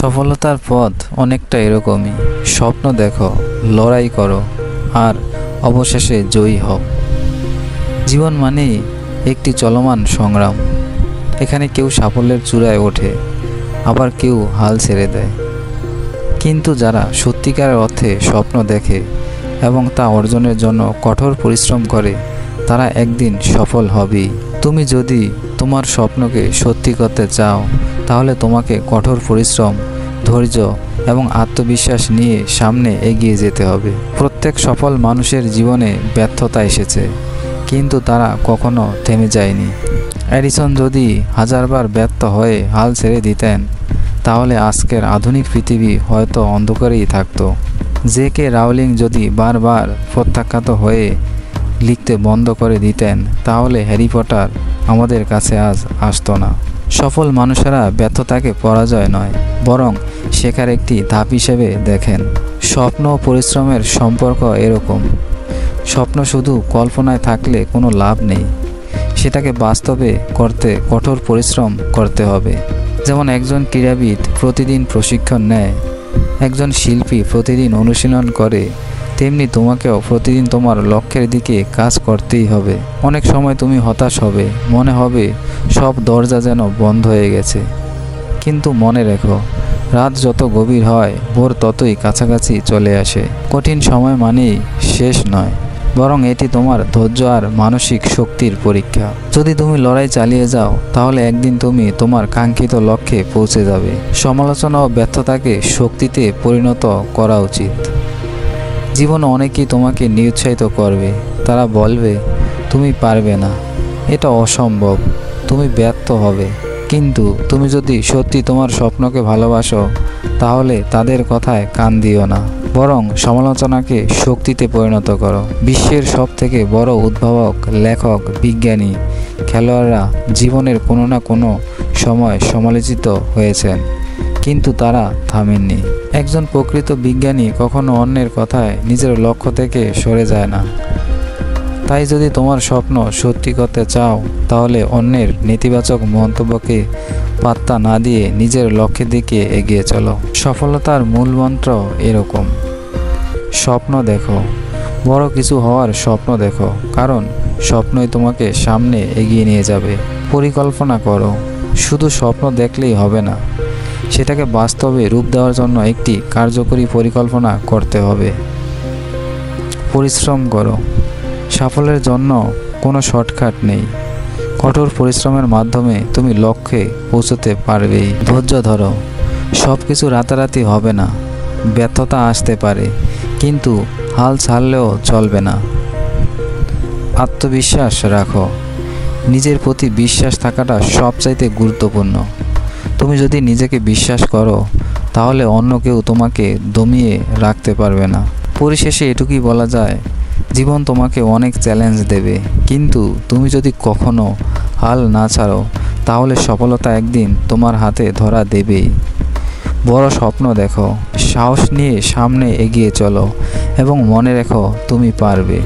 সফলতার পথ অনেকটা এরকমই। স্বপ্ন দেখো, লড়াই করো, আর অবশেষে জয়ী হও। জীবন মানেই একটি চলমান সংগ্রাম। এখানে কেউ সাফল্যের চূড়ায় ওঠে, আবার কেউ হাল ছেড়ে দেয়। কিন্তু যারা সত্যিকারের অর্থে স্বপ্ন দেখে এবং তা অর্জনের জন্য কঠোর পরিশ্রম করে, তারা একদিন সফল হবেই। তুমি যদি তোমার স্বপ্নকে সত্যি করতে চাও, তাহলে তোমাকে কঠোর পরিশ্রম, ধৈর্য এবং আত্মবিশ্বাস নিয়ে সামনে এগিয়ে যেতে হবে। প্রত্যেক সফল মানুষের জীবনে ব্যর্থতা এসেছে, কিন্তু তারা কখনো থেমে যায়নি। এডিসন যদি হাজারবার ব্যর্থ হয়ে হাল ছেড়ে দিতেন, তাহলে আজকের আধুনিক পৃথিবী হয়তো অন্ধকারেই থাকতো। জে.কে. রাউলিং যদি বারবার প্রত্যাখ্যাত হয়ে লিখতে বন্ধ করে দিতেন, তাহলে হ্যারি পটার আমাদের কাছে আজ আসতো না। সফল মানুষেরা ব্যর্থতাকে পরাজয় নয়, বরং শেখার একটি ধাপ হিসেবে দেখেন। স্বপ্ন ও পরিশ্রমের সম্পর্ক এরকম। স্বপ্ন শুধু কল্পনায় থাকলে কোনো লাভ নেই, সেটাকে বাস্তবে করতে কঠোর পরিশ্রম করতে হবে। যেমন একজন ক্রীড়াবিদ প্রতিদিন প্রশিক্ষণ নেয়, একজন শিল্পী প্রতিদিন অনুশীলন করে, তেমনি তোমাকেও প্রতিদিন তোমার লক্ষ্যের দিকে কাজ করতেই হবে। অনেক সময় তুমি হতাশ হবে, মনে হবে সব দরজা যেন বন্ধ হয়ে গেছে। কিন্তু মনে রেখো, রাত যত গভীর হয়, ভোর ততই কাছাকাছি চলে আসে। কঠিন সময় মানেই শেষ নয়, বরং এটি তোমার ধৈর্য আর মানসিক শক্তির পরীক্ষা। যদি তুমি লড়াই চালিয়ে যাও, তাহলে একদিন তুমি তোমার কাঙ্ক্ষিত লক্ষ্যে পৌঁছে যাবে। সমালোচনা ও ব্যর্থতাকে শক্তিতে পরিণত করা উচিত। জীবনে অনেকেই তোমাকে নিরুৎসাহিত করবে। তারা বলবে, তুমি পারবে না, এটা অসম্ভব, তুমি ব্যর্থ হবে। কিন্তু তুমি যদি সত্যি তোমার স্বপ্নকে ভালোবাসো, তাহলে তাদের কথায় কান দিও না, বরং সমালোচনাকে শক্তিতে পরিণত করো। বিশ্বের সবথেকে বড় উদ্ভাবক, লেখক, বিজ্ঞানী, খেলোয়াড়রা জীবনের কোনো না কোনো সময় সমালোচিত হয়েছেন, কিন্তু তারা থামেননি। একজন প্রকৃত বিজ্ঞানী কখনো অন্যের কথায় নিজের লক্ষ্য থেকে সরে যায় না। তাই যদি তোমার স্বপ্ন সত্যি করতে চাও, তাহলে অন্যের নেতিবাচক মন্তব্যকে পাত্তা না দিয়ে নিজের লক্ষ্যের দিকে এগিয়ে চলো। সফলতার মূল মন্ত্র এরকম: স্বপ্ন দেখো, বড় কিছু হওয়ার স্বপ্ন দেখো, কারণ স্বপ্নই তোমাকে সামনে এগিয়ে নিয়ে যাবে। পরিকল্পনা করো, শুধু স্বপ্ন দেখলেই হবে না, সেটাকে বাস্তবে রূপ দেওয়ার জন্য একটি কার্যকরী পরিকল্পনা করতে হবে। পরিশ্রম করো, সাফল্যের জন্য কোনো শর্টকাট নেই। কঠোর পরিশ্রমের মাধ্যমে তুমি লক্ষ্যে পৌঁছতে পারবেই। ধৈর্য ধরো, সব কিছু রাতারাতি হবে না, ব্যর্থতা আসতে পারে, কিন্তু হাল ছাড়লেও চলবে না। আত্মবিশ্বাস রাখো, নিজের প্রতি বিশ্বাস থাকাটা সবচাইতে গুরুত্বপূর্ণ। তুমি যদি নিজেকে বিশ্বাস করো, তাহলে অন্য কেউ তোমাকে দমিয়ে রাখতে পারবে না। পরিশেষে এটুকুই বলা যায়, জীবন তোমাকে অনেক চ্যালেঞ্জ দেবে, কিন্তু তুমি যদি কখনো হাল না ছাড়ো, তাহলে সফলতা একদিন তোমার হাতে ধরা দেবেই। বড় স্বপ্ন দেখো, সাহস নিয়ে সামনে এগিয়ে চলো এবং মনে রেখো, তুমি পারবে।